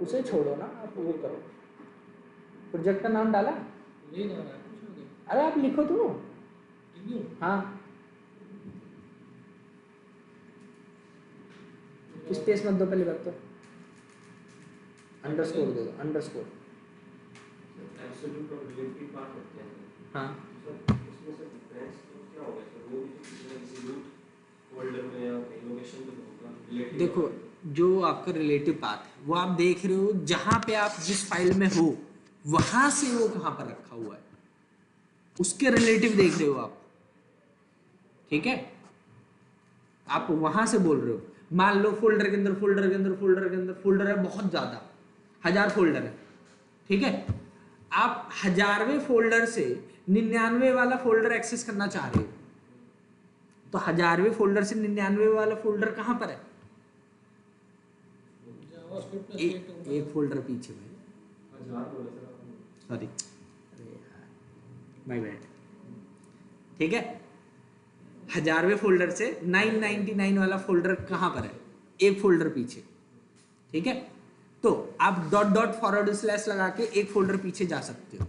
उसे छोड़ो ना, आप वो करो। प्रोजेक्ट का नाम डाला? नहीं डाला है, कुछ नहीं। अरे आप लिखो तो। हाँ, स्पेस मत दो पहली बात तो, अंडरस्कोर दे दो, अंडरस्कोर। एब्सोल्यूट और रिलेटिव पार्ट होते हैं। हाँ सर इसमें सर डिफरेंस तो क्या होगा सर? वो भी किसी एब्सोल्यूट फोल्डर में या कहीं लोकेशन पे होगा रिलेटिव। देखो, जो आपका रिलेटिव पाथ है वो आप देख रहे हो, जहां पे आप जिस फाइल में हो वहां से वो कहां पर रखा हुआ है, उसके रिलेटिव देख रहे हो आप। ठीक है, आप वहां से बोल रहे हो। मान लो फोल्डर के अंदर फोल्डर के अंदर फोल्डर के अंदर फोल्डर है बहुत ज्यादा, 1000 फोल्डर है। ठीक है, आप 1000वें फोल्डर से 99 वाला फोल्डर एक्सेस करना चाह रहे हो, तो 1000वें फोल्डर से 99 वाला फोल्डर कहां पर है? एक फोल्डर पीछे भाई, 1000 बोला सर आपने। Sorry, my bad. ठीक है, 1000वें फोल्डर से 999 वाला फोल्डर कहां पर है? एक फोल्डर पीछे। ठीक है, तो आप डॉट डॉट फॉरवर्ड स्लैश लगा के एक फोल्डर पीछे जा सकते हो।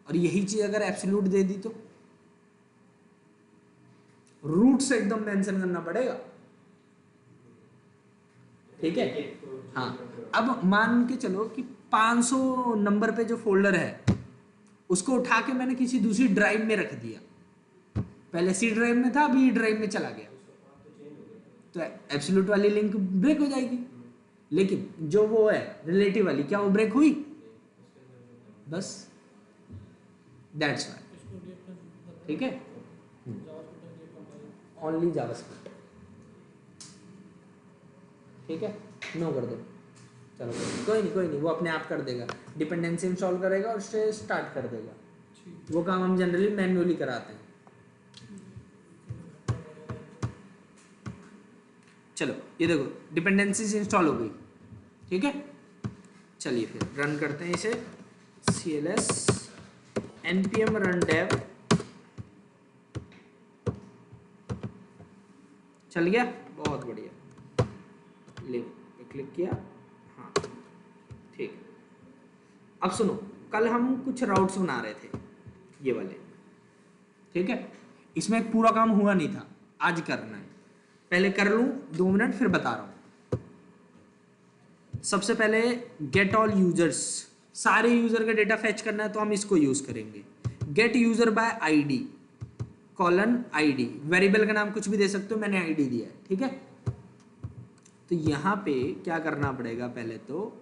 और यही चीज अगर एब्सोल्यूट दे दी तो रूट से एकदम मेंशन करना पड़ेगा। ठीक है, हाँ। अब मान के चलो कि 500 नंबर पे जो फोल्डर है उसको उठा के मैंने किसी दूसरी ड्राइव में रख दिया, पहले सी ड्राइव में था, अभी ड्राइव में चला गया, तो एब्सोल्यूट वाली लिंक ब्रेक हो जाएगी। लेकिन जो वो है रिलेटिव वाली, क्या वो ब्रेक हुई? बस दैट्स वाई। ठीक है, ओनली जावास्क्रिप्ट। ठीक है, नो कर दो, चलो कोई नहीं, वो अपने आप कर देगा, डिपेंडेंसी इंस्टॉल करेगा और उससे स्टार्ट कर देगा। वो काम हम जनरली मैन्युअली कराते हैं। चलो ये देखो, डिपेंडेंसीज इंस्टॉल हो गई। ठीक है, चलिए फिर रन करते हैं इसे। cls npm run dev, चल गया, बहुत बढ़िया। लिंक पे क्लिक किया, हाँ ठीक है। अब सुनो, कल हम कुछ राउट्स बना रहे थे ये वाले। ठीक है, इसमें एक पूरा काम हुआ नहीं था, आज करना है। पहले कर लूं 2 मिनट, फिर बता रहा हूं। सबसे पहले गेट ऑल यूजर्स, सारे यूजर का डेटा फेच करना है तो हम इसको यूज करेंगे। Gate user bye ID colon ID, variable का नाम कुछ भी दे सकते हो, मैंने आईडी दिया है। ठीक है, तो यहां पे क्या करना पड़ेगा, पहले तो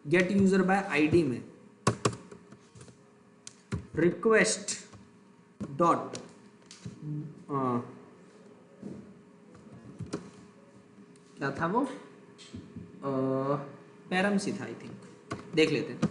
गेट यूजर बाय आईडी में रिक्वेस्ट डॉट क्या था वो, पैरम सी था आई थिंक, देख लेते हैं।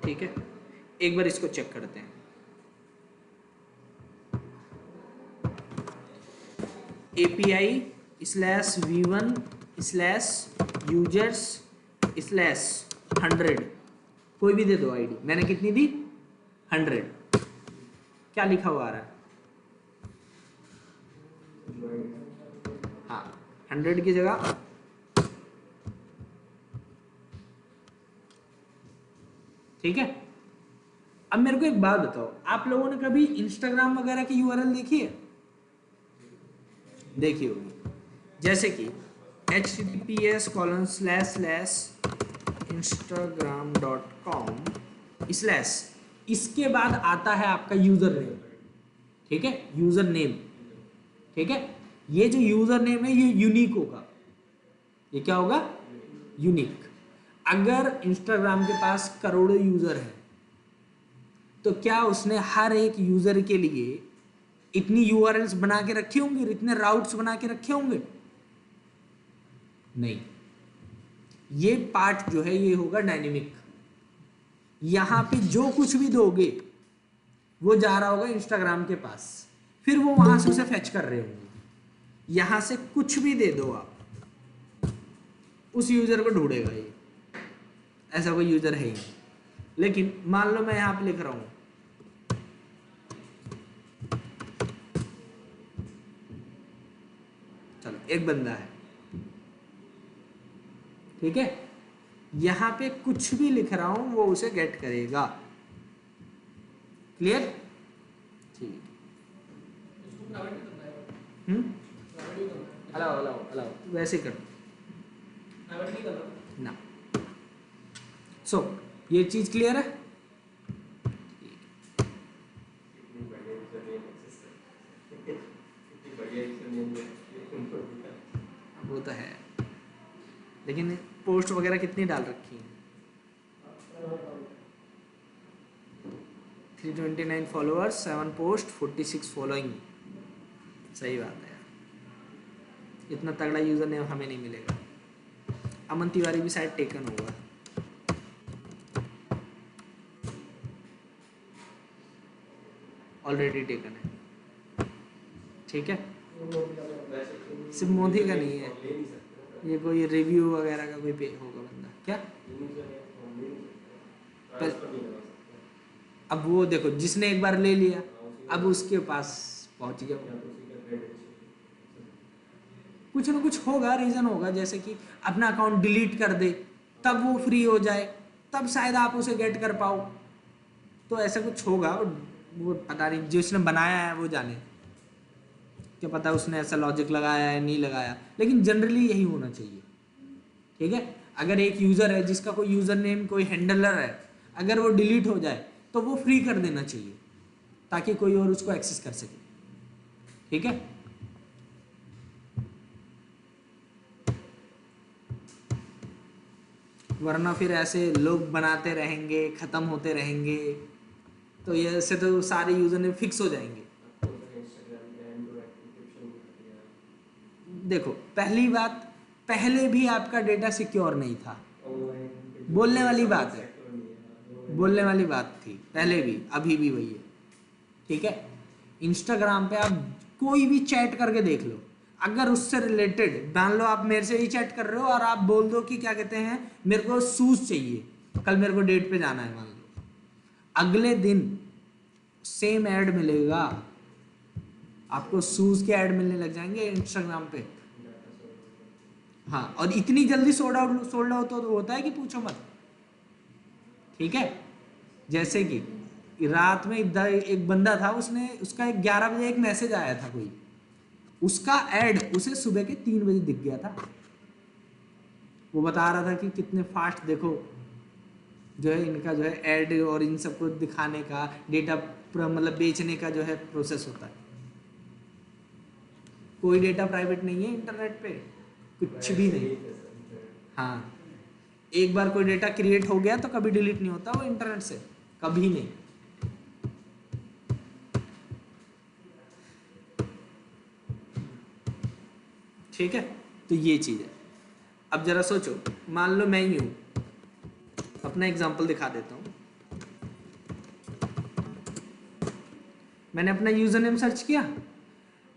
ठीक है, एक बार इसको चेक करते हैं। API/v1/users/100, कोई भी दे दो आईडी। मैंने कितनी दी? 100। क्या लिखा हुआ आ रहा है? हाँ, 100 की जगह ठीक है। अब मेरे को एक बात बताओ, आप लोगों ने कभी इंस्टाग्राम वगैरह की यूआरएल देखी है? देखी होगी, जैसे कि https://instagram.com/ इसके बाद आता है आपका यूजर नेम। ठीक है, यूजर नेम। ठीक है, ये जो यूजर नेम है ये यूनिक होगा। ये क्या होगा? यूनिक। अगर इंस्टाग्राम के पास करोड़ों यूजर है तो क्या उसने हर एक यूजर के लिए इतनी यूआरएल्स बना के रखे होंगे, इतने राउट्स बना के रखे होंगे? नहीं। ये पार्ट जो है ये होगा डायनेमिक। यहां पे जो कुछ भी दोगे वो जा रहा होगा इंस्टाग्राम के पास, फिर वो वहां से उसे फेच कर रहे होंगे। यहां से कुछ भी दे दो आप, उस यूजर को ढूंढेगा ये, ऐसा कोई यूजर है ही नहीं। लेकिन मान लो मैं यहां पे लिख रहा हूं चलो एक बंदा है, ठीक है, यहां पे कुछ भी लिख रहा हूं वो उसे गेट करेगा। क्लियर? ठीक। अलाउ अलाउ अलाउ वैसे कर ना। सो ये चीज क्लियर है? कितनी बढ़िया यूजरनेम एक्सेस है, कितनी बढ़िया यूजरनेम है। वो तो है, लेकिन पोस्ट वगैरह कितनी डाल रखी है? 329 फॉलोअर्स, 7 पोस्ट, 46 फॉलोइंग। सही बात है यार, इतना तगड़ा यूजर नेम हमें नहीं मिलेगा। अमन तिवारी भी शायद टेकन होगा। ऑलरेडी टेकन है, ठीक है। सिर्फ मोदी का नहीं है, ये कोई रिव्यू वगैरह का कोई पे होगा बंदा क्या। अब वो देखो जिसने एक बार ले लिया अब उसके पास पहुंच गया, कुछ ना कुछ होगा, रीजन होगा, जैसे कि अपना अकाउंट डिलीट कर दे तब वो फ्री हो जाए, तब शायद आप उसे गेट कर पाओ। तो ऐसा कुछ होगा, वो पता नहीं, जिसने बनाया है वो जाने, क्या पता उसने ऐसा लॉजिक लगाया है नहीं लगाया, लेकिन जनरली यही होना चाहिए, ठीक है। अगर एक यूजर है जिसका कोई यूजर नेम कोई हैंडलर है, अगर वो डिलीट हो जाए तो वो फ्री कर देना चाहिए ताकि कोई और उसको एक्सेस कर सके, ठीक है। वरना फिर ऐसे लोग बनाते रहेंगे, खत्म होते रहेंगे, तो ये ऐसे तो सारे यूजर नेम फिक्स हो जाएंगे। देखो पहली बात, पहले भी आपका डेटा सिक्योर नहीं था, बोलने वाली बात है, बोलने वाली बात थी पहले भी, अभी भी वही है, ठीक है। इंस्टाग्राम पे आप कोई भी चैट करके देख लो, अगर उससे रिलेटेड मान लो आप मेरे से ही चैट कर रहे हो और आप बोल दो कि क्या कहते हैं मेरे को शूज चाहिए, कल मेरे को डेट पे जाना है मान लो, अगले दिन सेम ऐड मिलेगा आपको, शूज के ऐड मिलने लग जाएंगे इंस्टाग्राम पे। हाँ, और इतनी जल्दी सोल्ड आउट तो होता है कि पूछो मत, ठीक है। जैसे कि रात में एक बंदा था, उसने उसका 11 बजे एक मैसेज आया था कोई, उसका ऐड उसे सुबह के 3 बजे दिख गया था। वो बता रहा था कि कितने फास्ट देखो जो है इनका जो है ऐड और इन सबको दिखाने का डेटा मतलब बेचने का जो है प्रोसेस होता है। कोई डेटा प्राइवेट नहीं है इंटरनेट पे, कुछ भी नहीं। हाँ, एक बार कोई डेटा क्रिएट हो गया तो कभी डिलीट नहीं होता वो इंटरनेट से, कभी नहीं। ठीक है, तो ये चीज है। अब जरा सोचो, मान लो मैं ही हूं, अपना एग्जांपल दिखा देता हूं। मैंने अपना यूजर नेम सर्च किया,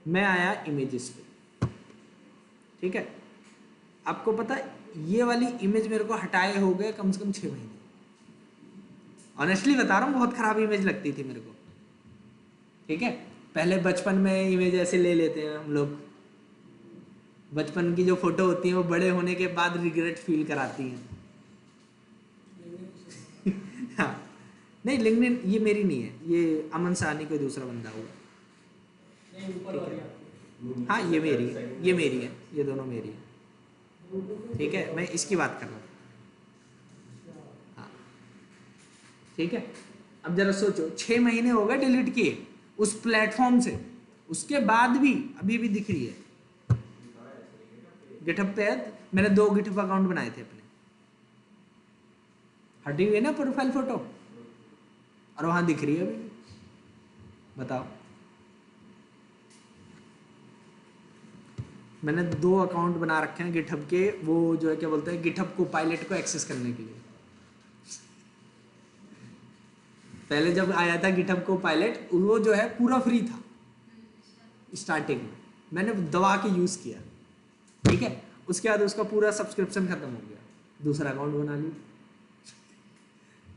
मैं आया इमेजेस पे, ठीक है। आपको पता है ये वाली इमेज मेरे को हटाए हो गए कम से कम 6 महीने। ऑनेस्टली बता रहा हूँ, बहुत खराब इमेज लगती थी मेरे को, ठीक है। पहले बचपन में इमेज ऐसे ले लेते हैं हम लोग, बचपन की जो फोटो होती है वो बड़े होने के बाद रिग्रेट फील कराती हैं। हाँ, नहीं लिंक्डइन ये मेरी नहीं है, ये अमन सानी कोई दूसरा बंदा हुआ। हाँ ये मेरी है, ये मेरी है, ये दोनों मेरी है, ठीक है। मैं इसकी बात कर रहा हूँ, हाँ ठीक है। अब जरा सोचो 6 महीने हो गए डिलीट किए उस प्लेटफॉर्म से, उसके बाद भी अभी भी दिख रही है गिटहब पे। मैंने 2 गिटहब अकाउंट बनाए थे अपने, हटी हुई है ना प्रोफाइल फोटो, और वहां दिख रही है अभी भी। बताओ, मैंने 2 अकाउंट बना रखे हैं गिटहब के, वो जो है क्या बोलते हैं गिटहब को पायलट को एक्सेस करने के लिए। पहले जब आया था गिटहब को पायलट, वो जो है पूरा फ्री था, स्टार्टिंग में मैंने दबा के यूज़ किया, ठीक है, उसके बाद उसका पूरा सब्सक्रिप्शन खत्म हो गया, दूसरा अकाउंट बना लिया,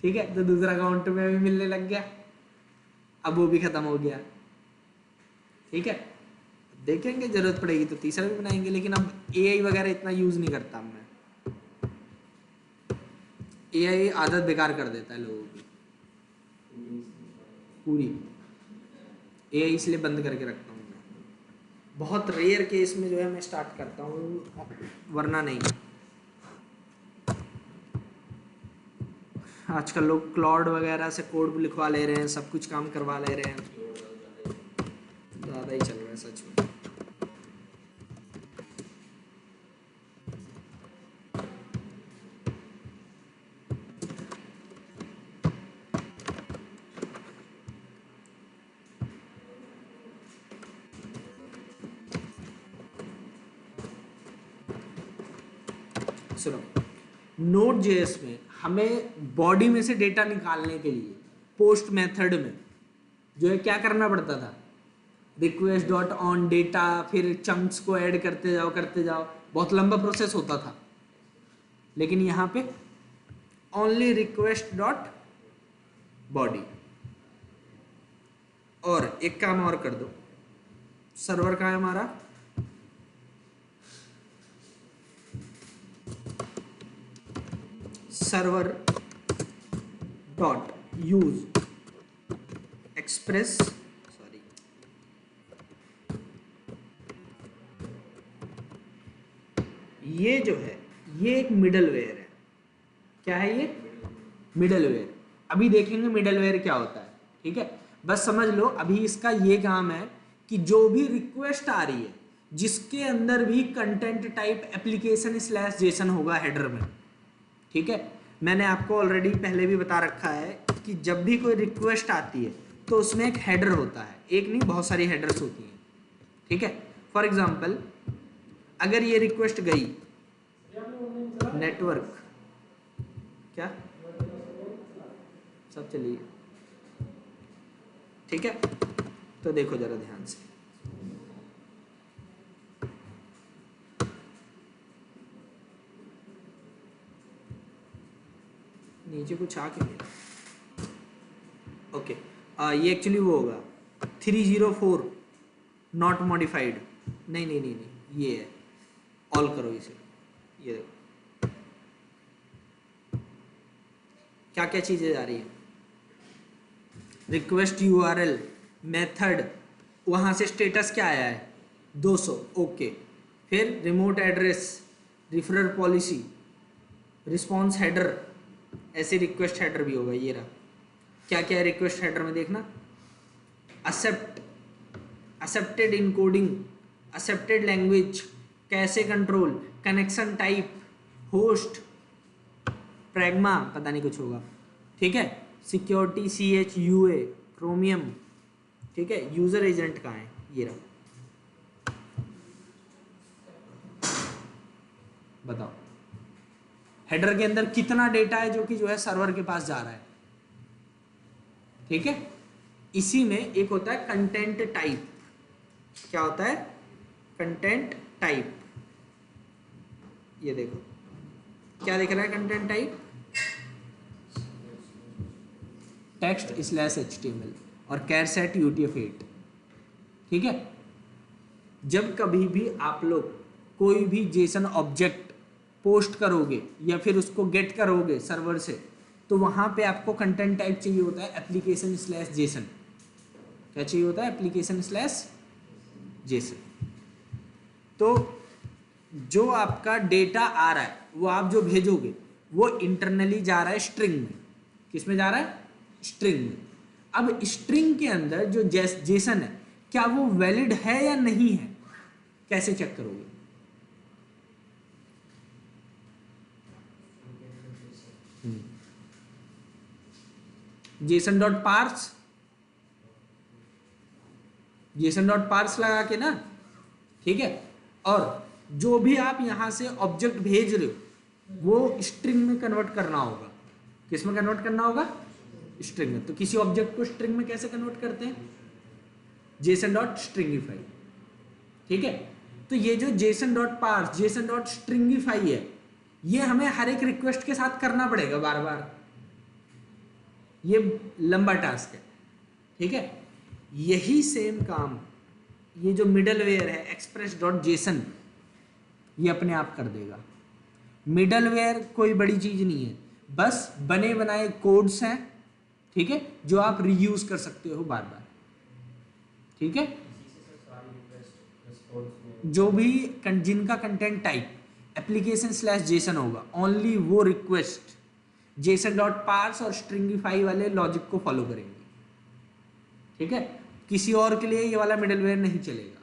ठीक है, तो दूसरा अकाउंट में भी मिलने लग गया, अब वो भी खत्म हो गया, ठीक है, देखेंगे जरूरत पड़ेगी तो तीसरा भी बनाएंगे, लेकिन अब एआई वगैरह इतना यूज़ नहीं करता मैं, एआई आदत बेकार कर देता है लोगों की पूरी, एआई इसलिए बंद करके रखता हूँ मैं, बहुत रेयर केस में जो है मैं स्टार्ट करता हूँ, वरना नहीं। आजकल लोग क्लाउड वगैरह से कोड लिखवा ले रहे हैं, सब कुछ काम करवा ले रहे हैं, ज़्यादा ही चल रहा है सच में। सुनो, नोड जेएस में हमें बॉडी में से डेटा निकालने के लिए पोस्ट मेथड में जो है क्या करना पड़ता था, रिक्वेस्ट डॉट ऑन डेटा, फिर चंक्स को ऐड करते जाओ, बहुत लंबा प्रोसेस होता था, लेकिन यहाँ पे ओनली रिक्वेस्ट डॉट बॉडी। और एक काम और कर दो, सर्वर कहाँ है हमारा, server dot use express, sorry, ये जो है ये एक मिडलवेयर है, क्या है ये, मिडलवेयर। अभी देखेंगे मिडलवेयर क्या होता है, ठीक है, बस समझ लो अभी इसका ये काम है कि जो भी रिक्वेस्ट आ रही है जिसके अंदर भी content type application slash Jason होगा हेडर में, ठीक है, मैंने आपको ऑलरेडी पहले भी बता रखा है कि जब भी कोई रिक्वेस्ट आती है तो उसमें एक हेडर होता है, एक नहीं बहुत सारी हेडर्स होती हैं, ठीक है। फॉर एग्जांपल अगर ये रिक्वेस्ट गई नेटवर्क, क्या सब चलिए, ठीक है, तो देखो जरा ध्यान से, नीचे कुछ आ क्यों गया, ओके, ये एक्चुअली वो होगा 304 नॉट मॉडिफाइड, नहीं, ये है, ऑल करो इसे, ये देखो क्या क्या चीजें जा रही है, रिक्वेस्ट यूआरएल मेथड, वहां से स्टेटस क्या आया है 200, ओके, फिर remote address, referrer policy, response header, ऐसे रिक्वेस्ट हेडर भी होगा, ये रहा, क्या क्या है रिक्वेस्ट हेडर में देखना, एक्सेप्टेड इनकोडिंग, एक्सेप्टेड लैंग्वेज, कैसे control, connection type, host, pragma, पता नहीं कुछ होगा, ठीक है, सिक्योरिटी, CHUA, क्रोमियम, ठीक है, यूजर एजेंट कहाँ है, ये रहा, बताओ हेडर के अंदर कितना डेटा है जो कि जो है सर्वर के पास जा रहा है, ठीक है। इसी में एक होता है कंटेंट टाइप, क्या होता है कंटेंट टाइप, ये देखो क्या दिख रहा है content type, text slash HTML और कैरसेट UTF-8, ठीक है। जब कभी भी आप लोग कोई भी जेसन ऑब्जेक्ट पोस्ट करोगे या फिर उसको गेट करोगे सर्वर से, तो वहां पे आपको कंटेंट टाइप चाहिए होता है एप्लीकेशन स्लैश जेसन, क्या चाहिए होता है, एप्लीकेशन स्लैश जेसन। तो जो आपका डेटा आ रहा है वो आप जो भेजोगे वो इंटरनली जा रहा है स्ट्रिंग में, किस में जा रहा है, स्ट्रिंग में। अब स्ट्रिंग के अंदर जो जेसन है क्या वो वैलिड है या नहीं है, कैसे चेक करोगे, JSON dot parse, JSON dot parse लगा के ना, ठीक है, और जो भी आप यहां से ऑब्जेक्ट भेज रहे हो वो स्ट्रिंग में कन्वर्ट करना होगा, किस में कन्वर्ट करना होगा, स्ट्रिंग में। तो किसी ऑब्जेक्ट को स्ट्रिंग में कैसे कन्वर्ट करते हैं, जेसन डॉट स्ट्रिंगिफाई, ठीक है। तो ये जो JSON dot parse, JSON dot stringify है, ये हमें हर एक रिक्वेस्ट के साथ करना पड़ेगा बार बार, ये लंबा टास्क है, ठीक है। यही सेम काम ये जो मिडलवेयर है एक्सप्रेस डॉट जेसन, ये अपने आप कर देगा। मिडलवेयर कोई बड़ी चीज नहीं है, बस बने बनाए कोड्स हैं, ठीक है, जो आप रीयूज कर सकते हो बार बार, ठीक है। इसी से सर सारी रिक्वेस्ट रिस्पॉन्स में जो भी जिनका content type application slash Jason होगा, ओनली वो रिक्वेस्ट जेसन डॉट पार्स और स्ट्रिंगिफाई वाले लॉजिक को फॉलो करेंगे, ठीक है। किसी और के लिए ये वाला मिडलवेयर नहीं चलेगा।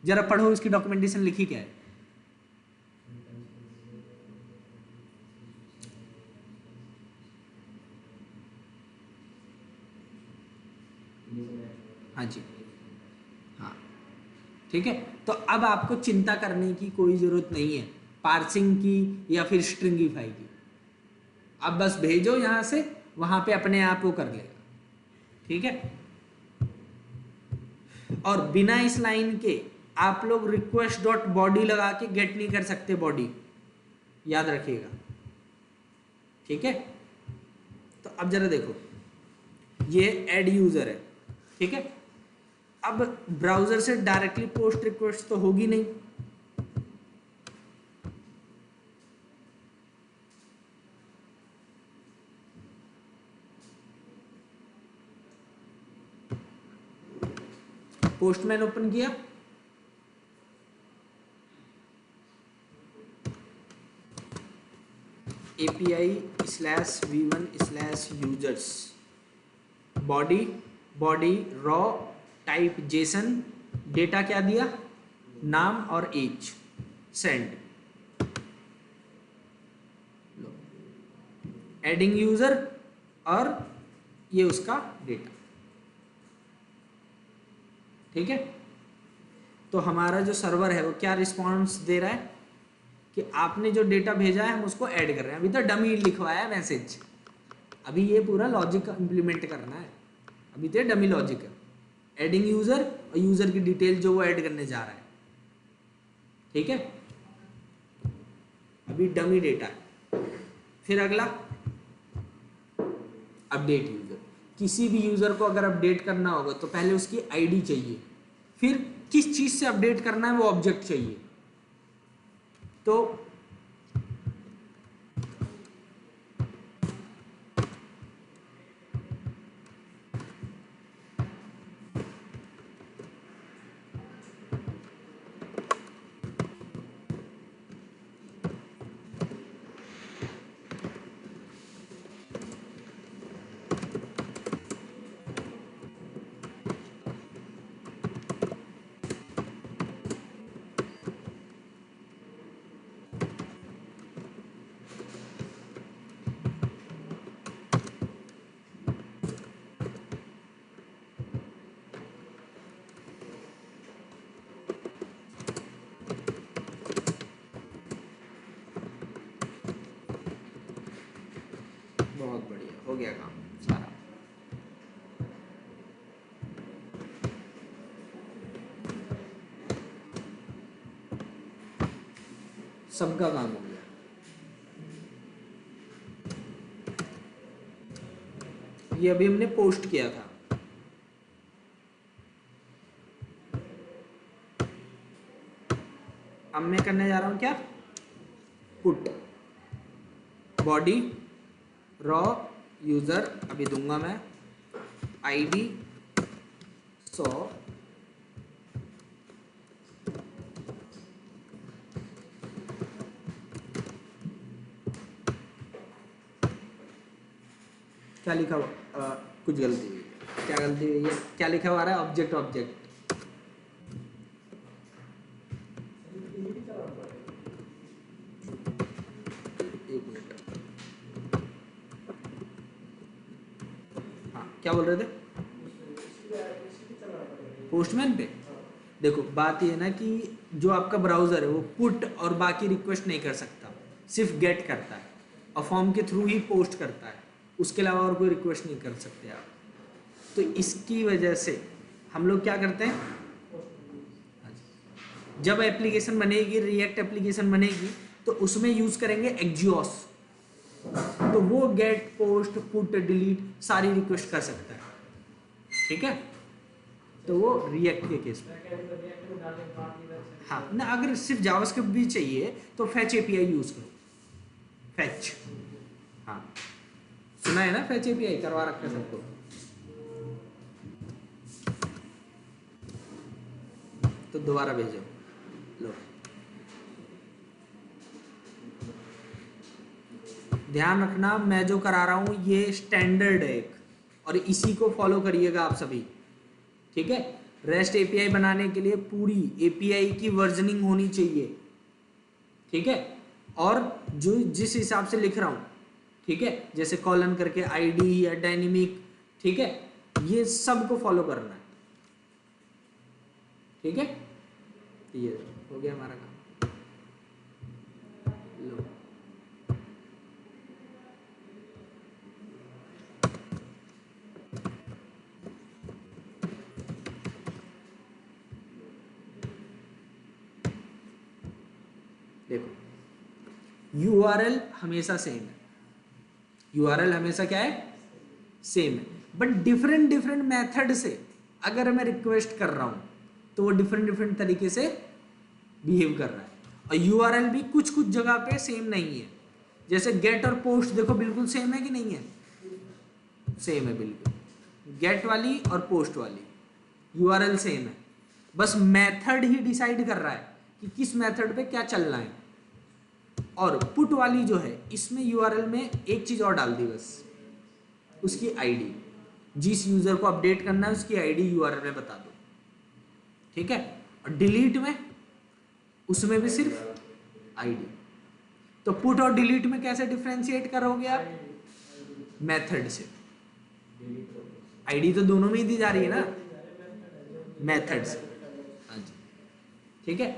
जरा पढ़ो इसकी डॉक्यूमेंटेशन लिखी क्या है। हाँ जी, हाँ, ठीक है। तो अब आपको चिंता करने की कोई जरूरत नहीं है पार्सिंग की या फिर स्ट्रिंगिफाई की। अब बस भेजो यहां से, वहां पे अपने आप वो कर लेगा, ठीक है। और बिना इस लाइन के आप लोग रिक्वेस्ट डॉट बॉडी लगा के गेट नहीं कर सकते बॉडी, याद रखिएगा, ठीक है। तो अब जरा देखो, ये ऐड यूजर है, ठीक है। अब ब्राउजर से डायरेक्टली पोस्ट रिक्वेस्ट तो होगी नहीं, पोस्टमैन ओपन किया, API/v1/users body, body raw type Jason, data क्या दिया, नाम और एज, सेंड, एडिंग यूजर और ये उसका डेटा, ठीक है। तो हमारा जो सर्वर है वो क्या रिस्पॉन्स दे रहा है कि आपने जो डेटा भेजा है हम उसको ऐड कर रहे हैं। अभी तो डमी लिखवाया है मैसेज, अभी ये पूरा लॉजिक इंप्लीमेंट करना है, अभी तो डमी लॉजिक है। एडिंग यूजर और यूजर की डिटेल जो वो ऐड करने जा रहा है, ठीक है। अभी डमी डेटा है। फिर अगला अपडेट यूजर, किसी भी यूजर को अगर अपडेट करना होगा तो पहले उसकी आईडी चाहिए, फिर किस चीज से अपडेट करना है वो ऑब्जेक्ट चाहिए। तो बहुत बढ़िया हो गया काम सारा। सबका काम हो गया। ये अभी हमने पोस्ट किया था, अब मैं करने जा रहा हूं क्या, पुट बॉडी रॉ यूजर, अभी दूंगा मैं आईडी 100, क्या लिखा हुआ, कुछ गलती हुई है, क्या गलती हुई है, क्या लिखा हुआ आ रहा है, ऑब्जेक्ट ऑब्जेक्ट, एक मिनट, हाँ क्या बोल रहे थे, पोस्टमैन पे। देखो बात ये है ना कि जो आपका ब्राउजर है वो पुट और बाकी रिक्वेस्ट नहीं कर सकता, सिर्फ गेट करता है और फॉर्म के थ्रू ही पोस्ट करता है, उसके अलावा और कोई रिक्वेस्ट नहीं कर सकते आप। तो इसकी वजह से हम लोग क्या करते हैं, जब एप्लीकेशन बनेगी, रिएक्ट एप्लीकेशन बनेगी, तो उसमें यूज करेंगे एक्जियोस। तो वो गेट, पोस्ट, पुट, डिलीट सारी रिक्वेस्ट कर सकता है, ठीक है। तो वो रिएक्ट के केस में। हाँ ना, अगर सिर्फ जावास्क्रिप्ट भी चाहिए तो फैच एपीआई यूज करो, फैच। हाँ सुना है ना, फैच एपीआई करवा रखा है सबको। तो दोबारा भेजो, लो। ध्यान रखना, मैं जो करा रहा हूं ये स्टैंडर्ड है एक, और इसी को फॉलो करिएगा आप सभी, ठीक है। रेस्ट एपीआई बनाने के लिए पूरी एपीआई की वर्जनिंग होनी चाहिए, ठीक है। और जो जिस हिसाब से लिख रहा हूं, ठीक है, जैसे कॉलन करके आईडी या डायनेमिक, ठीक है, ये सब को फॉलो करना है, ठीक है। ये हो गया हमारा काम। लो, देखो यूआरएल हमेशा सेम है, यूआरएल हमेशा क्या है, सेम है, बट डिफरेंट डिफरेंट मेथड से अगर मैं रिक्वेस्ट कर रहा हूं तो वो डिफरेंट डिफरेंट तरीके से बिहेव कर रहा है। और यूआरएल भी कुछ कुछ जगह पे सेम नहीं है, जैसे गेट और पोस्ट देखो बिल्कुल सेम है कि नहीं है, सेम है बिल्कुल, गेट वाली और पोस्ट वाली यूआरएल सेम है, बस मेथड ही डिसाइड कर रहा है कि किस मेथड पे क्या चलना है। और पुट वाली जो है इसमें यूआरएल में एक चीज और डाल दी बस, उसकी आईडी, जिस यूजर को अपडेट करना है उसकी आईडी यूआरएल में बता दो, ठीक है। और डिलीट में उसमें भी सिर्फ आईडी। तो पुट और डिलीट में कैसे डिफरेंशिएट करोगे आप, मेथड से। आईडी तो दोनों में ही दी जा रही है ना, मेथड से। हाँ जी, ठीक है।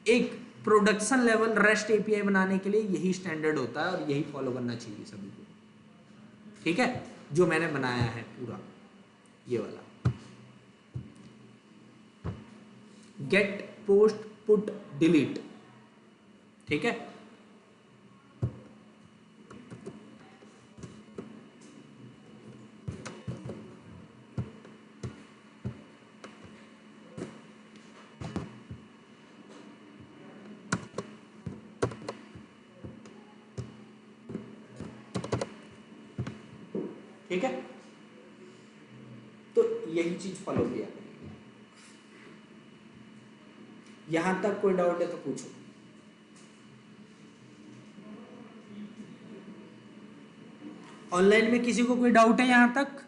एक प्रोडक्शन लेवल रेस्ट एपीआई बनाने के लिए यही स्टैंडर्ड होता है और यही फॉलो करना चाहिए सभी को, ठीक है, जो मैंने बनाया है पूरा ये वाला। गेट, पोस्ट, पुट, डिलीट, ठीक है। ठीक है, तो यही चीज फॉलो किया। यहां तक कोई डाउट है तो पूछो। ऑनलाइन में किसी को कोई डाउट है यहां तक?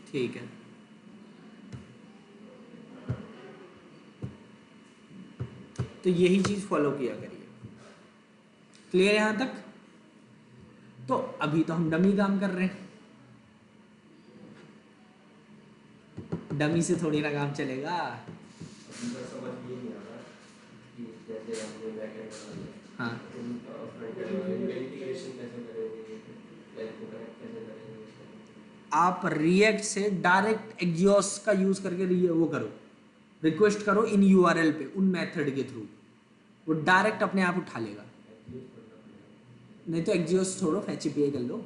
ठीक है, तो यही चीज फॉलो किया करिए। क्लियर यहां तक? तो अभी तो हम डमी काम कर रहे हैं, डमी से थोड़ी ना काम चलेगा। अंदर समझ ये नहीं आ रहा कि जैसे हमने बैकएंड बना लिया, हाँ, फ्रंट एंड वाले इंटीग्रेशन कैसे करेंगे, लाइक को कनेक्ट कैसे करेंगे उसको। आप रिएक्ट से डायरेक्ट एक्जियोस का यूज करके वो करो, रिक्वेस्ट करो इन यूआरएल पे उन मेथड के थ्रू, वो डायरेक्ट अपने आप उठा लेगा। नहीं तो एक्जियोस छोड़ो, फैच एपीआई कर लो,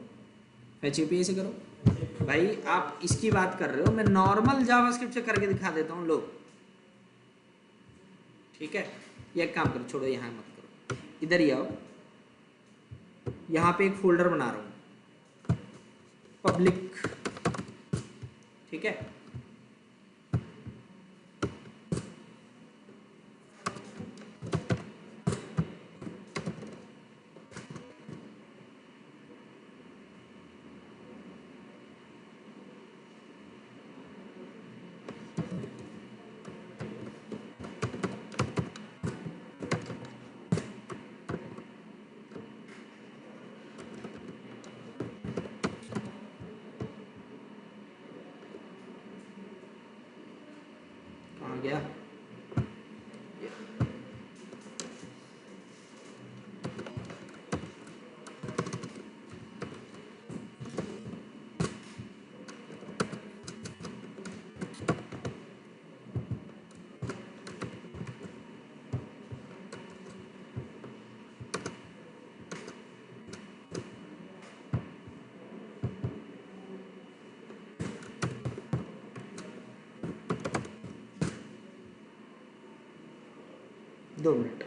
फैच एपीआई से करो। भाई आप इसकी बात कर रहे हो, मैं नॉर्मल जावास्क्रिप्ट से करके दिखा देता हूँ, लो, ठीक है। ये एक काम करो, छोड़ो यहाँ मत करो, इधर ही आओ, यहाँ पे एक फोल्डर बना रहा हूँ पब्लिक, ठीक है। कहाँ गया? 2 मिनट।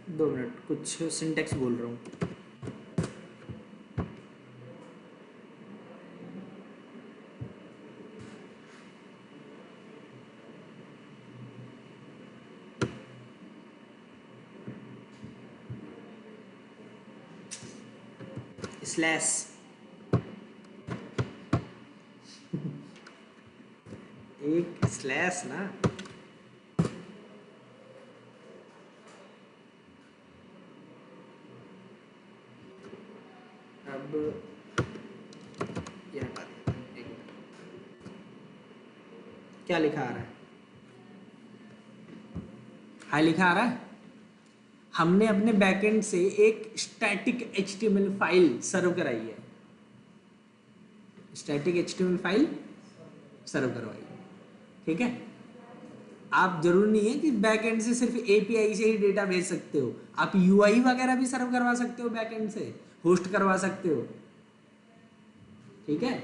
दो मिनट, कुछ सिंटेक्स बोल रहा हूँ। स्लैश, एक स्लैश ना। अब ये हटा दिया। एक मिनट, क्या लिखा आ रहा है? हाई लिखा आ रहा है। हमने अपने बैकएंड से एक स्टैटिक HTML फाइल सर्व कराई है, स्टैटिक HTML फाइल सर्व करवाई है, ठीक है। आप जरूरी नहीं है कि बैकएंड से सिर्फ API से ही डेटा भेज सकते हो, आप UI वगैरह भी सर्व करवा सकते हो, बैकएंड से होस्ट करवा सकते हो, ठीक है।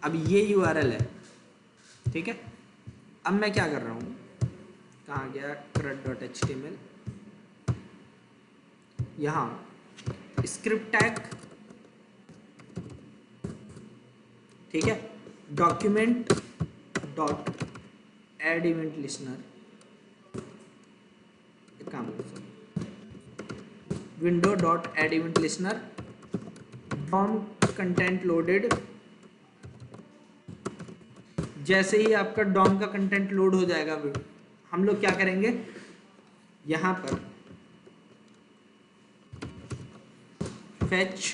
अब ये URL है, ठीक है। अब मैं क्या कर रहा हूँ, कहाँ गया crud.html, यहाँ स्क्रिप्ट टैग, ठीक है, document dot add event listener, एक काम करो, window dot add event listener, DOM content loaded. जैसे ही आपका डॉम का कंटेंट लोड हो जाएगा, हम लोग क्या करेंगे, यहाँ पर फेच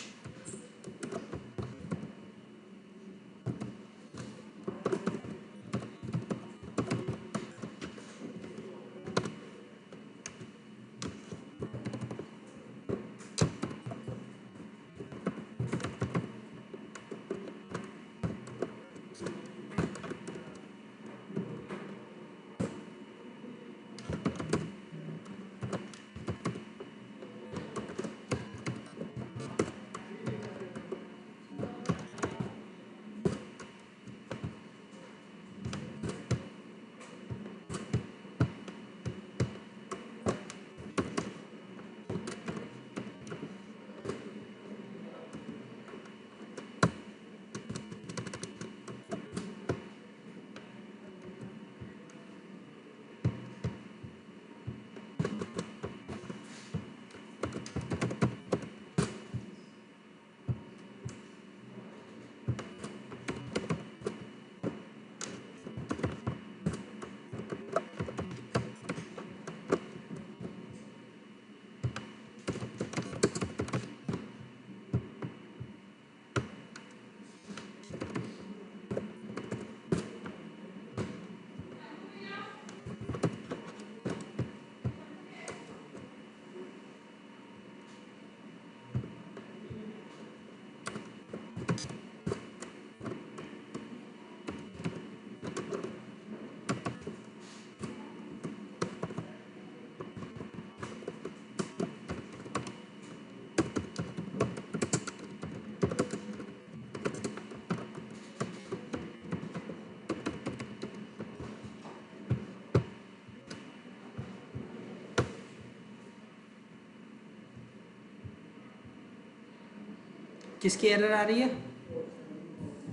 किसकी एरर आ रही है,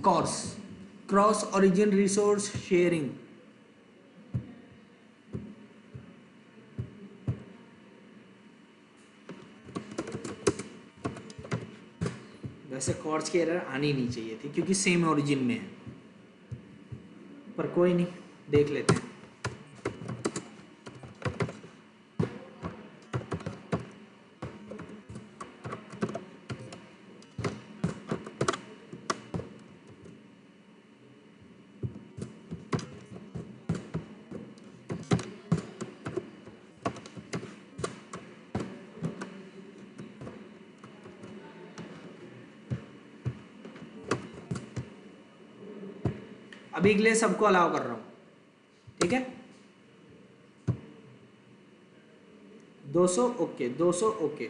CORS cross origin resource sharing. वैसे कॉर्स की एरर आनी नहीं चाहिए थी क्योंकि सेम ओरिजिन में है, पर कोई नहीं, देख लेते हैं। अभी के लिए सबको अलाउ कर रहा हूँ, ठीक है। 200 ओके, 200 ओके,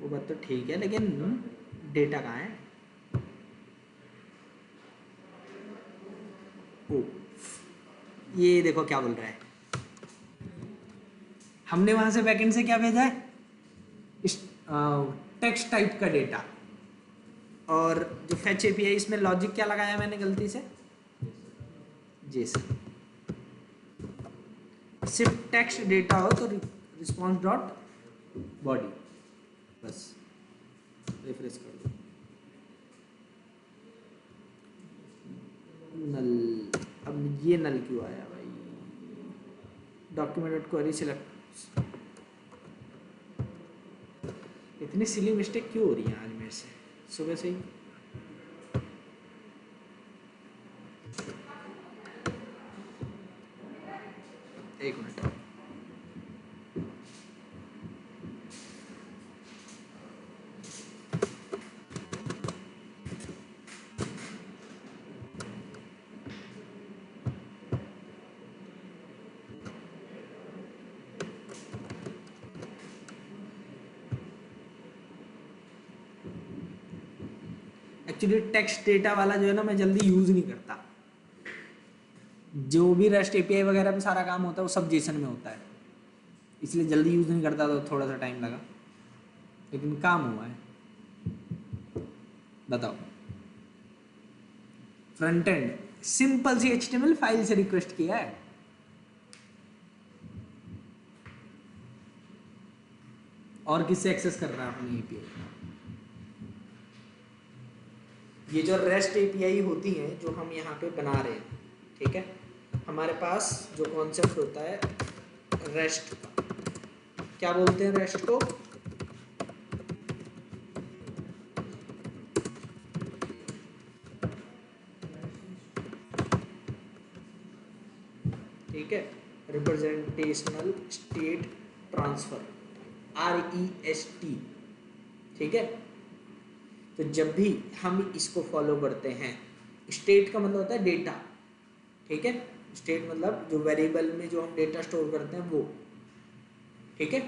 वो बात तो ठीक है, लेकिन डेटा कहाँ है? ओ, ये देखो क्या बोल रहा है, हमने वहां से बैकएंड से क्या भेजा है, टेक्स्ट टाइप का डेटा, और जो फेच एपीआई इसमें लॉजिक क्या लगाया मैंने गलती से, जेसन। सिर्फ टेक्स्ट डेटा हो तो रिस्पॉन्स डॉट बॉडी, बस रिफ्रेश कर दो। नल, अब ये नल क्यों आया भाई? डॉक्यूमेंट डॉट क्वेरी सिलेक्ट, इतनी सिली मिस्टेक क्यों हो रही है आज मेरे से सुबह से ही? एक मिनट, एक्चुअली टेक्स्ट डेटा वाला जो है ना मैं जल्दी यूज नहीं करता, जो भी रेस्ट एपीआई वगैरह में सारा काम होता है वो सब जेसन में होता है, इसलिए जल्दी यूज नहीं करता, तो थोड़ा सा टाइम लगा, लेकिन काम हुआ है। बताओ, फ्रंट एंड सिंपल सी एचटीएमएल फाइल से रिक्वेस्ट किया है, और किससे एक्सेस कर रहा है अपनी एपीआई? ये जो रेस्ट एपीआई होती हैं जो हम यहाँ पे बना रहे हैं, ठीक है, हमारे पास जो कॉन्सेप्ट होता है रेस्ट का, क्या बोलते हैं रेस्ट को? ठीक है, रिप्रेजेंटेशनल स्टेट ट्रांसफर, REST, ठीक है। तो जब भी हम इसको फॉलो करते हैं, स्टेट का मतलब होता है डेटा, ठीक है, स्टेट मतलब जो वेरिएबल में जो हम डेटा स्टोर करते हैं वो, ठीक है।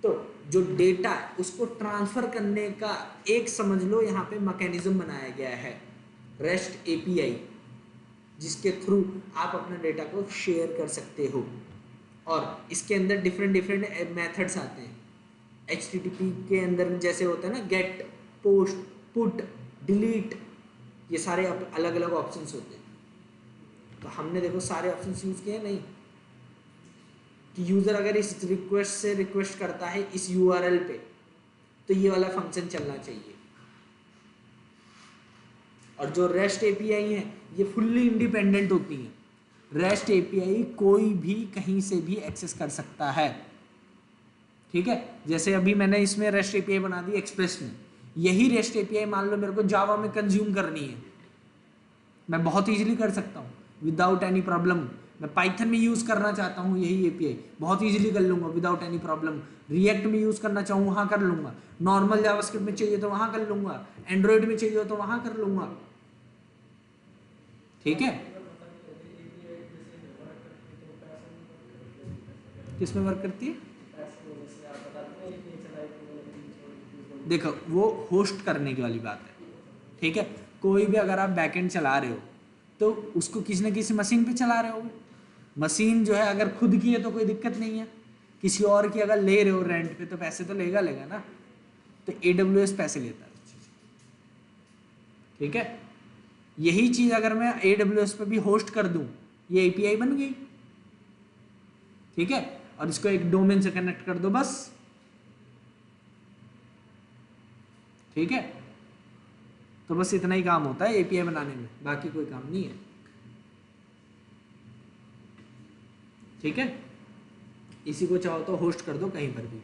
तो जो डेटा है उसको ट्रांसफर करने का एक समझ लो यहाँ पे मैकेनिज्म बनाया गया है रेस्ट एपीआई, जिसके थ्रू आप अपना डेटा को शेयर कर सकते हो, और इसके अंदर डिफरेंट डिफरेंट मेथड्स आते हैं। HTTP के अंदर जैसे होता है ना गेट, पोस्ट, पुट, डिलीट, ये सारे अलग अलग ऑप्शंस होते हैं। तो हमने देखो सारे ऑप्शंस यूज किए नहीं, कि यूजर अगर इस रिक्वेस्ट से रिक्वेस्ट करता है इस URL पे, तो ये वाला फंक्शन चलना चाहिए। और जो रेस्ट एपीआई है ये फुल्ली इंडिपेंडेंट होती है, रेस्ट एपीआई कोई भी कहीं से भी एक्सेस कर सकता है, ठीक है। जैसे अभी मैंने इसमें रेस्ट एपीआई बना दी एक्सप्रेस में, यही रेस्ट एपीआई मान लो मेरे को जावा में कंज्यूम करनी है, मैं बहुत इजीली कर सकता हूँ विदाउट एनी प्रॉब्लम। मैं पाइथन में यूज़ करना चाहता हूँ यही एपीआई, बहुत इजीली कर लूँगा विदाउट एनी प्रॉब्लम। रिएक्ट में यूज़ करना चाहूँ वहाँ कर लूँगा, नॉर्मल जावास्क्रिप्ट में चाहिए तो वहाँ कर लूँगा, एंड्रॉयड में चाहिए तो वहाँ कर लूँगा, ठीक है। किसमें वर्क करती है? देखो वो होस्ट करने की वाली बात है, ठीक है। कोई भी अगर आप बैकएंड चला रहे हो तो उसको किसी न किसी मशीन पे चला रहे हो, मशीन जो है अगर खुद की है तो कोई दिक्कत नहीं है, किसी और की अगर ले रहे हो रेंट पे तो पैसे तो लेगा ना, तो AWS पैसे लेता है, ठीक है। यही चीज़ अगर मैं AWS पे भी होस्ट कर दूं, ये API बन गई, ठीक है। और इसको एक डोमेन से कनेक्ट कर दो बस, ठीक है। तो बस इतना ही काम होता है API बनाने में, बाकी कोई काम नहीं है, ठीक है। इसी को चाहो तो होस्ट कर दो कहीं पर भी,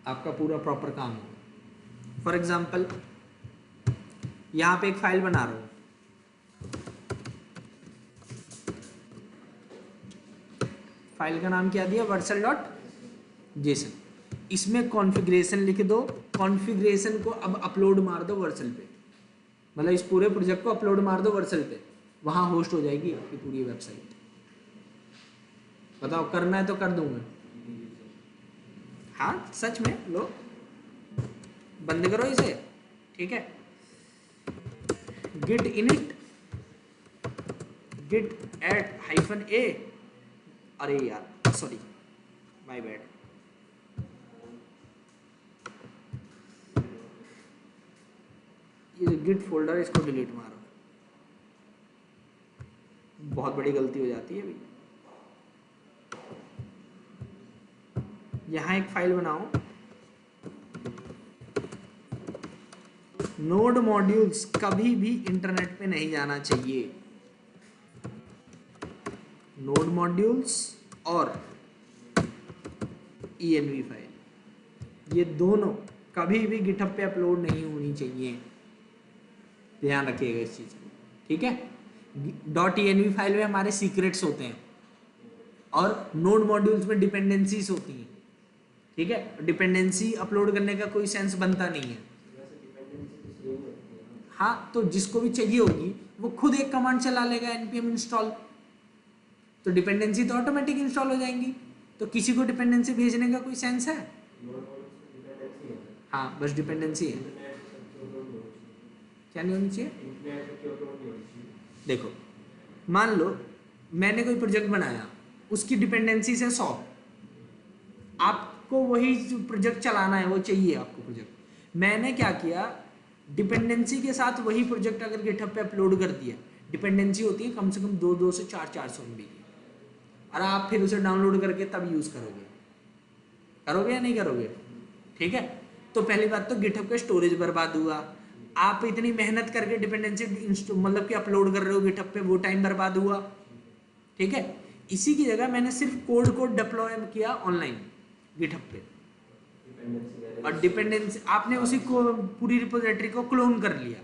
आपका पूरा प्रॉपर काम होगा। फॉर एग्जाम्पल यहाँ पे एक फाइल बना रहा हूँ, फाइल का नाम क्या दिया, वर्सल.json, इसमें कॉन्फ़िगरेशन लिख दो, कॉन्फ़िगरेशन को अब अपलोड मार दो वर्सल पे, मतलब इस पूरे प्रोजेक्ट को अपलोड मार दो वर्सल पे, वहां होस्ट हो जाएगी आपकी पूरी वेबसाइट। बताओ करना है तो कर दूंगा। हाँ सच में लो, बंद करो इसे, ठीक है। Git init git add -a, अरे यार सॉरी माय बैड, ये गिट फोल्डर है इसको डिलीट मारो, बहुत बड़ी गलती हो जाती है अभी। यहाँ एक फाइल बनाओ, नोड मॉड्यूल्स कभी भी इंटरनेट पे नहीं जाना चाहिए। नोड मॉड्यूल्स और env फाइल, ये दोनों कभी भी गिटहब पे अपलोड नहीं होनी चाहिए, ध्यान रखिएगा इस चीज को, ठीक है। .env फाइल में हमारे सीक्रेट्स होते हैं और नोड मॉड्यूल्स में डिपेंडेंसीज होती हैं, ठीक है। डिपेंडेंसी अपलोड करने का कोई सेंस बनता नहीं है। हाँ तो जिसको भी चाहिए होगी वो खुद एक कमांड चला लेगा npm इंस्टॉल, तो डिपेंडेंसी तो ऑटोमेटिक इंस्टॉल हो जाएंगी। तो किसी को डिपेंडेंसी भेजने का कोई सेंस है? हाँ बस डिपेंडेंसी है, क्या नहीं होनी चाहिए। देखो मान लो मैंने कोई प्रोजेक्ट बनाया, उसकी डिपेंडेंसी से 100, आपको वही प्रोजेक्ट चलाना है, वो चाहिए आपको प्रोजेक्ट। मैंने क्या किया, डिपेंडेंसी के साथ वही प्रोजेक्ट अगर गिटहब पे अपलोड कर दिया, डिपेंडेंसी होती है कम से कम 200 से 400 MB की, और आप फिर उसे डाउनलोड करके तब यूज करोगे या नहीं करोगे, ठीक है। तो पहली बात तो गिटहब का स्टोरेज बर्बाद हुआ, आप इतनी मेहनत करके डिपेंडेंसी मतलब कि अपलोड कर रहे हो गिटहब पे, वो टाइम बर्बाद हुआ, ठीक है। इसी की जगह मैंने सिर्फ कोड को डिप्लॉय किया ऑनलाइन गिटहब पे, और डिपेंडेंसी आपने उसी को पूरी रिपोजिटरी को क्लोन कर लिया,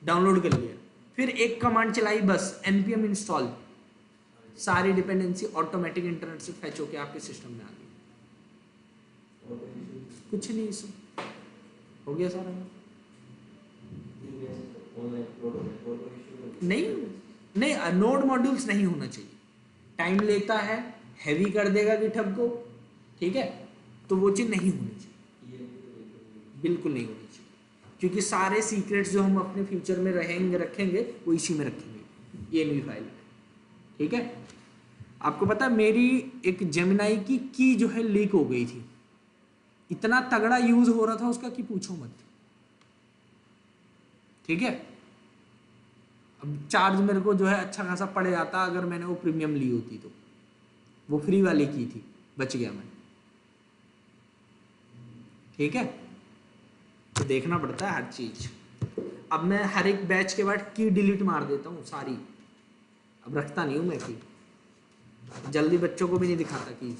डाउनलोड कर लिया, फिर एक कमांड चलाई बस npm इंस्टॉल, सारी डिपेंडेंसी ऑटोमेटिक इंटरनेट से फैच होके आपके सिस्टम में आ गई। कुछ नहीं, इशू हो गया सारा। नहीं नोड मॉड्यूल्स नहीं होना चाहिए, टाइम लेता है, हैवी कर देगा गिटहब को, ठीक है। तो वो चीज नहीं होनी चाहिए, बिल्कुल नहीं होनी चाहिए, क्योंकि सारे सीक्रेट्स जो हम अपने फ्यूचर में रखेंगे वो इसी में रखेंगे, env फाइल में, ठीक है। आपको पता है मेरी एक जेमिनाई की जो है लीक हो गई थी, इतना तगड़ा यूज हो रहा था उसका कि पूछो मत, ठीक है। अब चार्ज मेरे को जो है अच्छा खासा पड़ जाता अगर मैंने वो प्रीमियम ली होती, तो वो फ्री वाली की थी, बच गया मैं, ठीक है। तो देखना पड़ता है हर चीज। अब मैं हर एक बैच के बाद की डिलीट मार देता हूँ सारी, अब रखता नहीं हूँ मैं की, जल्दी बच्चों को भी नहीं दिखाता की,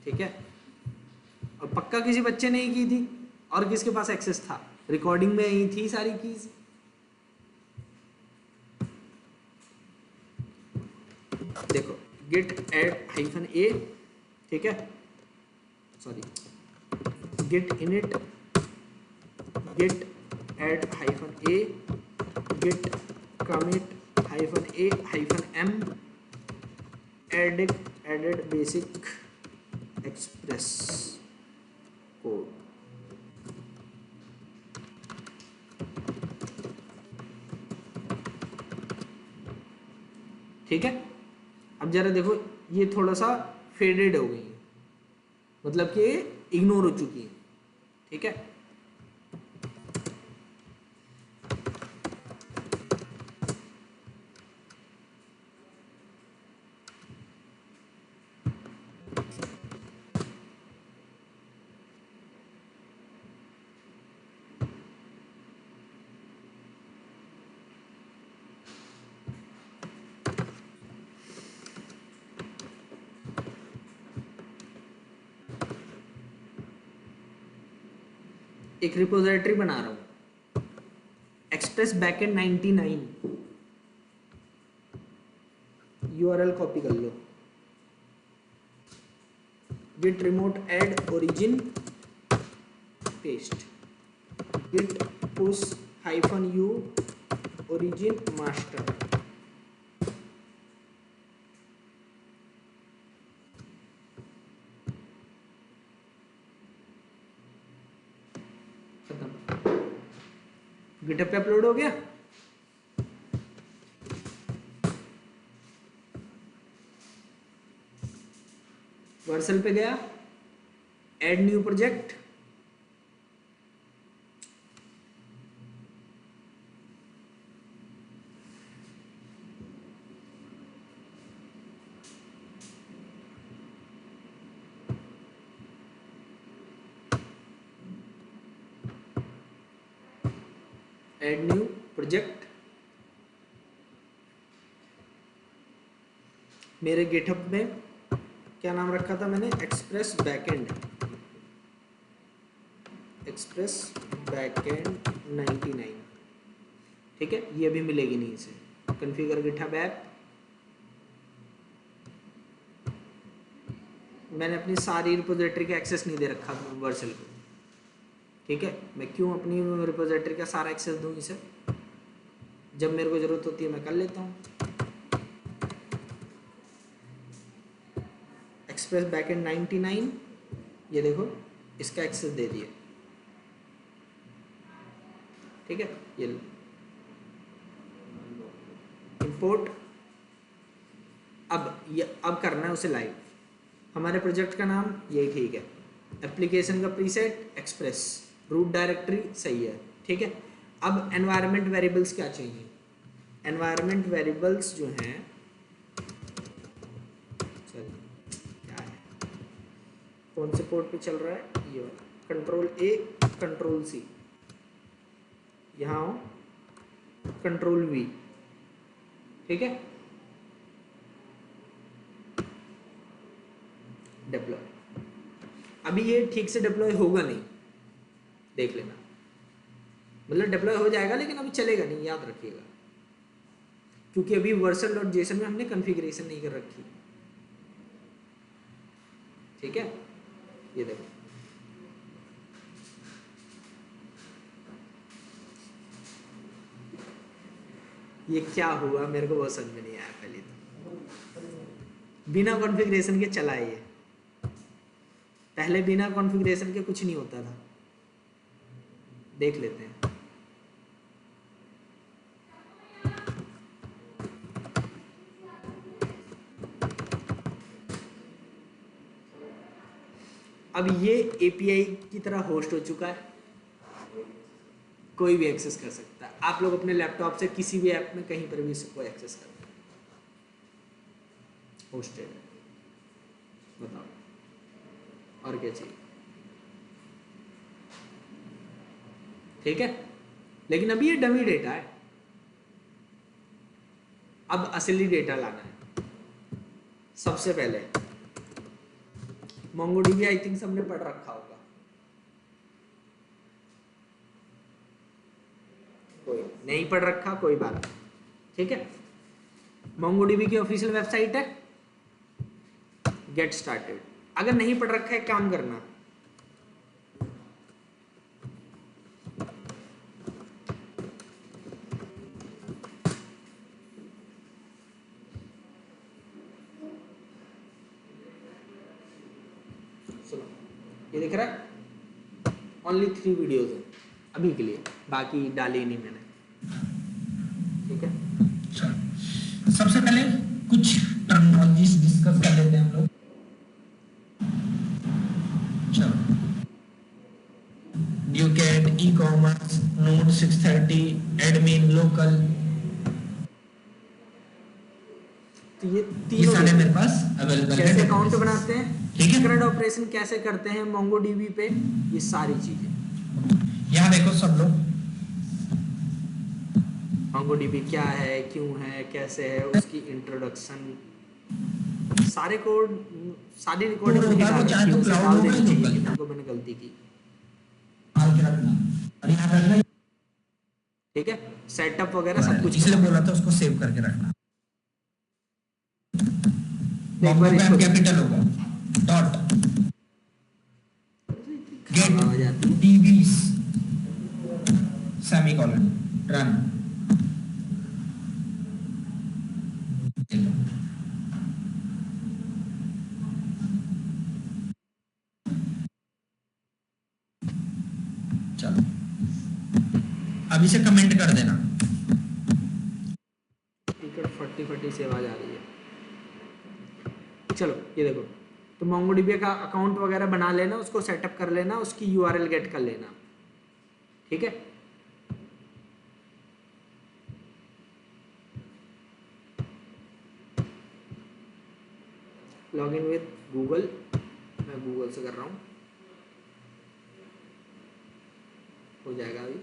ठीक है। और पक्का किसी बच्चे ने ही की थी, और किसके पास एक्सेस था, रिकॉर्डिंग में ही थी सारी कीज। देखो git add -a, ठीक है, sorry git init git add -a git commit -a -m added basic express code, ठीक है। अब जरा देखो ये थोड़ा सा फेडेड हो गई है, मतलब कि इग्नोर हो चुकी है, ठीक है। एक रिपोजिटरी बना रहा हूं, एक्सप्रेस बैकएंड 99, यूआरएल कॉपी कर लो, git remote add origin paste, git push -u origin master। खत्म, गिटहब पे अपलोड हो गया। वर्सल पे गया, add new project, add new project. मेरे गिटहब में क्या नाम रखा था मैंने, एक्सप्रेस बैकएंड, एक्सप्रेस बैकएंड 99। ठीक है, ये भी मिलेगी नहीं इसे। कॉन्फ़िगर गिटहब ऐप, मैंने अपनी सारी रिपोजिटरी का एक्सेस नहीं दे रखा वर्सल को। ठीक है, मैं क्यों अपनी रिपोजिटरी का सारा एक्सेस दूं इसे, जब मेरे को जरूरत होती है मैं कर लेता हूँ। एक्सप्रेस बैकएंड 99, ये देखो इसका एक्सेस दे दिए। ठीक है, ये इंपोर्ट। अब करना है उसे लाइव। हमारे प्रोजेक्ट का नाम यही ठीक है, एप्लीकेशन का प्रीसेट एक्सप्रेस, रूट डायरेक्टरी सही है। ठीक है, अब एनवायरनमेंट वेरिएबल्स क्या चाहिए। एनवायरनमेंट वेरिएबल्स जो हैं, चलिए क्या है, कौन से पोर्ट पे चल रहा है, ये वाला, कंट्रोल ए कंट्रोल सी, यहाँ कंट्रोल वी। ठीक है, डिप्लॉय। अभी ये ठीक से डिप्लॉय होगा नहीं, देख लेना, मतलब डिप्लॉय हो जाएगा लेकिन अभी चलेगा नहीं, याद रखिएगा, क्योंकि अभी वर्सल.json में हमने कॉन्फ़िगरेशन नहीं कर रखी। ठीक है, ये देखो, ये क्या हुआ मेरे को बहुत समझ में नहीं आया। पहले तो बिना कॉन्फ़िगरेशन के चला है ये, पहले बिना कॉन्फ़िगरेशन के कुछ नहीं होता था। देख लेते हैं। अब ये API की तरह होस्ट हो चुका है, कोई भी एक्सेस कर सकता है। आप लोग अपने लैपटॉप से किसी भी ऐप में कहीं पर भी इसको एक्सेस कर सकते हैं, होस्टेड। बताओ और क्या चाहिए। ठीक है, लेकिन अभी ये डमी डेटा है, अब असली डेटा लाना है। सबसे पहले MongoDB आई थिंक सबने पढ़ रखा होगा, कोई नहीं पढ़ रखा कोई बात नहीं। ठीक है, MongoDB की ऑफिशियल वेबसाइट है, गेट स्टार्टेड। अगर नहीं पढ़ रखा है, काम करना, सुनो, ये दिख रहा है, ओनली 3 वीडियोज हैं अभी के लिए, बाकी डाली नहीं मैंने। ठीक है, सबसे पहले कुछ टर्मिनोलॉजीज डिस्कस कर लेते हैं हम लोग। चलो, ड्यूकेट, ई-कॉमर्स, नोड 630, एडमिन, लोकल, तो ये ये तीनों सारे मेरे पास अवेलेबल है। कैसे अकाउंट बनाते हैं, ठीक है, CRUD ऑपरेशन कैसे करते हैं MongoDB पे, ये सारी चीजें। यहाँ देखो सब लोग, MongoDB क्या है, क्यों है, कैसे है, उसकी इंट्रोडक्शन, सारे कोड, सारी रिकॉर्डिंग नहीं डाल चाहे तो रखी, उसे क्लाउड डाल होगा देनी चाहिए, लोकल, लेकिन तो मैंने गलती की। डाल के रखना और यहाँ रखना, ठीक है, सेटअप वगैरह सब कुछ इसलिए करना। बोला था उसको सेव करके रखना। एक बार इसको कैपिटल होगा, डॉट आवाज आती है। DBs semicolon run. चलो अब इसे कमेंट कर देना। टिकट फटी फटी से आवाज आ रही है। चलो ये देखो, तो मोंगोडीबी का अकाउंट वगैरह बना लेना, उसको सेटअप कर लेना, उसकी यूआरएल गेट कर लेना, ठीक है। लॉग इन विद गूगल, मैं गूगल से कर रहा हूँ, हो जाएगा अभी।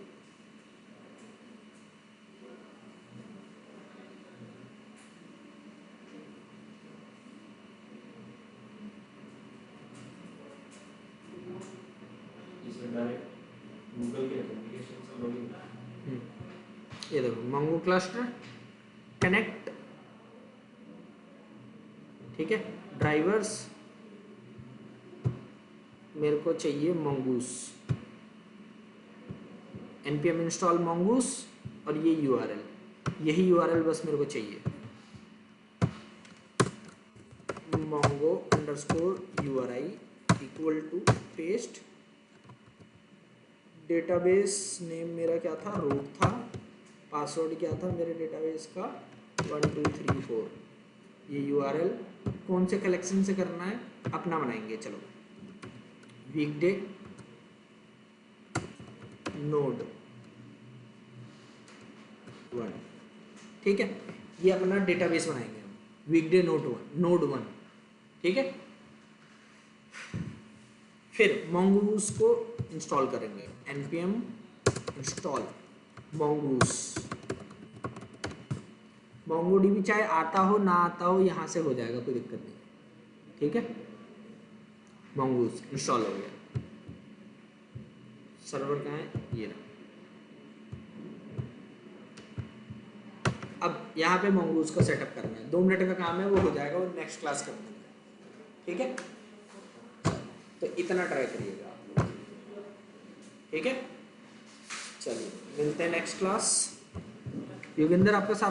इसमें डायरेक्ट गूगल के एप्लीकेशन से लॉगिन। ये देखो मोंगो क्लस्टर कनेक्ट, ठीक है। ड्राइवर्स मेरे को चाहिए mongoose, npm इंस्टॉल mongoose, और ये यूआरएल, यही यूआरएल बस मेरे को चाहिए, mongo_uri equal to paste. Database name मेरा क्या था, रूट था, पासवर्ड क्या था मेरे डेटाबेस का 1234। ये यूआरएल कौन से कलेक्शन से करना है, अपना बनाएंगे। चलो वीकडे नोड 1, ठीक है, ये अपना डेटाबेस बनाएंगे हम, वीकडे नोड 1, ठीक है। फिर mongoose को इंस्टॉल करेंगे, npm इंस्टॉल mongoose। MongoDB चाहे आता हो ना आता हो, यहाँ से हो जाएगा, कोई दिक्कत नहीं, ठीक है। mongoose इंस्टॉल हो गया। सर्वर कहाँ है, ये रहा। अब यहाँ पे mongoose का सेटअप करना है, 2 मिनट का काम है, वो हो जाएगा, वो नेक्स्ट क्लास कर देंगे, ठीक है। तो इतना ट्राई करिएगा आप लोग, ठीक है। चलिए मिलते हैं नेक्स्ट क्लास। योगेंद्र आपका साथ